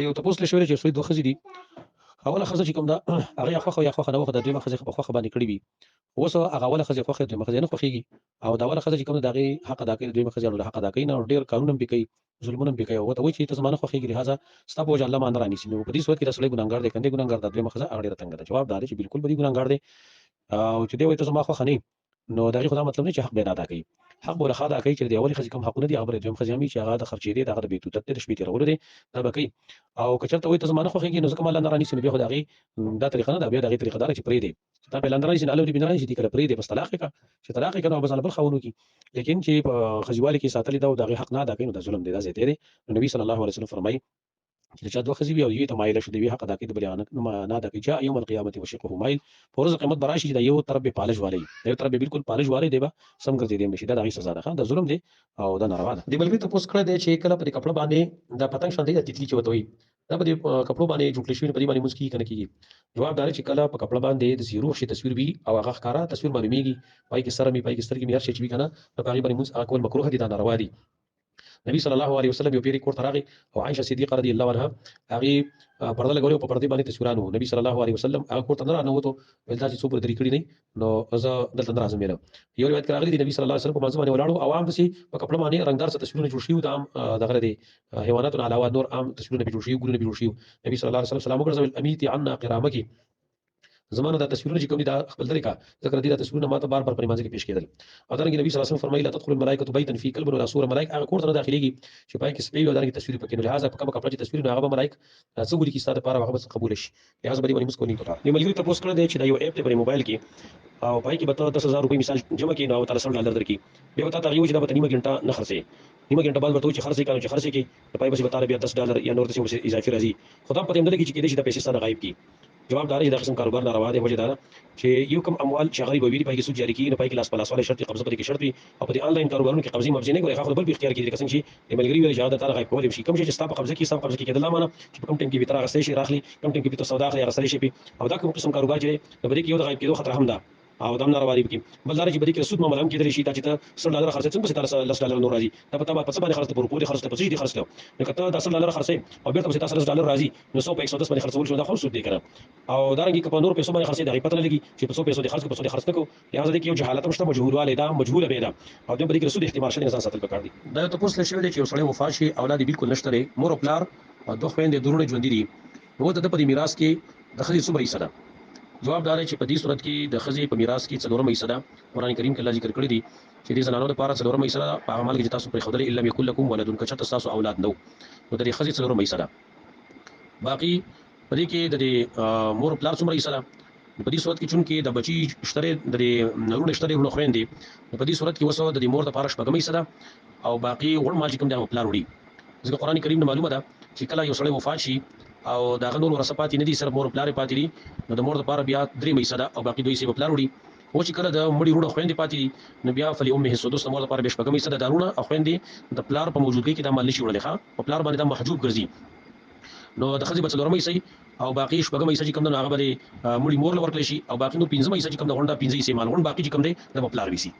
یو تاسو له شوړې چې سوی دوه خزې دي. اوله ښځه چې کوم ده هغې خوښه یا خوښه نه وه، د دویمه ښځې په خوښه باندې کړې وي. اوس هغه اوله ښځه خوښه دویمه ښځه نه خوښېږي، او د اوله ښځه چې کوم ده د هغې حق ادا کوي، د دویمه ښځې حق ادا کوي نه، او ډېر کارونه هم پرې کوي، ظلمونه هم پرې کوي، او ورته وایي چې ته زما نه خوښېږي، لهذا ستا په وجه الله ما نه رانیسي. نو په دې صورت کې دا سړی ګناهګار دی که نه دی ګناهګار؟ دا دویمه ښځه هغه ډېره تنګه ده. جواب دا دی چې بالکل به دې ګناهګار دی، او چې دی وایي ته زما خوښه نه یې، نو د هغې خو دا مطلب نه چې حق به یې نه ادا کوي. حق به ورله ښه ادا کوي چې د اولې ښځې کوم حقونه دي هغه به د دویمې ښځې هم وي، چې هغه د خرچېدې د هغه د بېتوتت دی، د شپې تېرولو دی، دا به کوي. او که چېرته وایي ته زما نه خوښېږي نو ځکه ما الله نه رانیسي، نو بیا خو د هغې دا طریقه نه ده، بیا د هغې طریقه دا ده چې پرېږدې. چې تا بیا الله نه رانیسي، نو الله دې بیا نه رانیسي، دې کله پرېږدې، بس طلاق یې کړه. چې طلاق یې کړه نو بس هله بل خاوند وکړي. لیکن چې په ښځوالي کې ساتلې ده او د هغې حق نه ادا کوي، نو دا ظلم دی، دا زیاتې دی. نو نبي صلی الله علیه وسلم فرمایي چې د چا دوه ښځې وي او یوې ته مایله شو، د یوې حق ادا کوي، د بلې نه ادا کوي. جاء یوم القیامة وشقه مایل. په ورځ د قیامت به راشي چې د یو طرف به پالش والی وي، د یو طرف به بالکل پالش والی دی، به سم ګرځېدی هم نشي. دا د هغې سزا ده، ښه، دا ظلم دی او دا ناروا ده. دې ملګري تپوس کړی دی چې کله په دې کپړه باندې دا پتنګ شان دی، دا تتلي چې ورته وایي، دا په دې کپړو باندې جوړکړل شوي، په دې باندې لمونځ کېږي که نه کېږي؟ جواب دا دی چې کله په کپړه باندې د زیرو وحشي تصویر وي او هغه ښکاره تصویر معلومېږي، پای کې سر مې، پای کې سترګې مې، هر شی چې وي که نه، نو په هغې باندې لمونځ هغه کول مکروه دي، دا ناروا دي. نبی صلی الله علیه وسلم یو پیری کور ته راغی او عائشه صدیقه رضی الله عنها هغې پرده لګولې او په پردې باندې تصویران وو. نبی صلی الله علیه وسلم هغه کور ته نه راننوتو، ویل دا چې څو پورې درې کړي نه نو زه دلته نه راځم ویله. یو روایت کې راغلي دي نبی صلی الله علیه وسلم په مانځه باندې ولاړ وو او عام داسې په کپړه باندې رنګدار څه تصویرونه جوړ شوي وو، د عام دغه د حیواناتو نه علاوه نور عام تصویرونه پرې جوړ شوي وو، ګلونه پرې جوړ شوي وو. نبي صلی الله علیه وسلم سلام وګرځول، امیتي عنا قرامکې، زمانه دا تصویرونه چې کوم دي دا خپل لري کا، ځکه دې دا تصویرونه ماته بار بار په مانځ کې پیش کېدل. او دغه نبی صلی الله علیه وسلم فرمایي لا تدخل الملائکه بیتا فی کلب ولا صوره، ملائکه هغه کور ته نه داخليږي چې پای کې سپی او دغه تصویر پکې، نو لہذا په کومه کپړه چې تصویر نه هغه به ملائک څه ګوري کې ستاسو لپاره هغه به قبول شي، لہذا به دې باندې مسکو نه کوي. نو ملګری تاسو کړه دی چې دا یو اپ دی په موبایل کې، او پای کې به ته 10000 روپۍ مثال جمع کړي نو تعالی $100 درکې، بیا ته تغیو چې دا به نیمه غنټه نه خرڅې، نیمه غنټه بعد ورته چې خرڅې کړي، چې خرڅې کې پای به تعالی بیا $10 یا نور څه اضافي راځي. خدا په دې اندل کې چې دې چې د پیسې ستاسو غایب کی. جواب دار چې دا قسم کاروبار ناروا دی. وجه دا چې یو کم اموال چې غریب وي پای کې سود جاری کیږي، نو پای کې لاس په لاس والے شرط قبضه پرې کې شرط وي، او په دې انلاین کاروبارونو کې قبضه مرجع نه کوي، خو بل به اختیار کیږي قسم شي د ملګری ویل اجازه تعالی غیب کول شي. کوم شي چې ستاسو په قبضه کې ستاسو قبضه کې کېدل معنی چې په کوم ټیم کې به تر هغه شي راخلي، کوم ټیم کې به تاسو سودا اخلي هغه شي پی، او دا کوم قسم کاروبار چې د بده کې یو د غیب کېدو خطر هم ده، او دام ناروا دي پکې. بل دا چې بده کې سود معاملې هم کېدلی شي، دا چې ته $100 خرڅې څنګه ستاسو $10 نور راځي، دا په تاسو باندې خرڅ ته پورې خرڅ ته پسې دي خرڅ ته، نو کته دا $100 خرڅې او بیرته به تاسو $10 راځي، نو 100 په 110 باندې خرڅول شو، دا خو سود دی کنه. او دا رنګي که په نور پیسو باندې خرڅې دا پته لګي چې په 100 پیسو دي خرڅ کو، په 100 خرڅ نکو، لہذا دې کې یو جهالت مشته، مجهول دا مجهوله به ده، او دې په دې کې سود احتمال شته انسان ساتل پکار دي. دا ته پوښتنه شوې ده چې یو سړی وفات شي، اولاد بالکل نشته لري، مور او پلار او دوه خويندې درونه ژوند دي، نو د په میراث کې د خځې څومره حصہ ده؟ جواب دا دی چې په دې صورت کې د خځې په میراث کې څلورمه حصہ ده. قرآن کریم کې الله ذکر کړی دی چې دې زنانو لپاره څلورمه حصہ ده په اعمال کې چې تاسو پرې خدای الا یکل لكم ولد، که چېرته تاسو اولاد نو، نو د دې خځې څلورمه حصہ ده. باقي په دې کې د مور او پلار څومره حصہ ده؟ په دې صورت کې چونکې د بچي شتره د نورونه شتره ونه خويندې، په دې صورت کې وسو د مور لپاره شپږمه حصہ ده، او باقي وړ مال چې کوم دی پلار وړي. ځکه قرآن کریم نه معلومه ده چې کله یو سړی وفات شي او دا غنور ورسه پاتې نه دي، صرف مور پلار پاتې دي، نو د مور لپاره بیا درې حصہ ده، او باقي دوی سه پلار وړي. او چې کله د مړي وړو خويندې پاتې دي، نو بیا فلی امه سدس مور لپاره به شپږم حصہ ده، دارونه او خويندې د پلار په موجودګۍ کې د مال نشي وړلای، ښه په پلار باندې دا محجوب ګرځي، نو د خځې په څلورمه حصہ او باقي شپږم حصہ چې کوم نه هغه به مړي مور لور کړی شي، او باقي نو پنځمه حصہ چې کوم د غونډه 15 حصہ مال غونډ باقي چې کوم دی د پلار وي سي.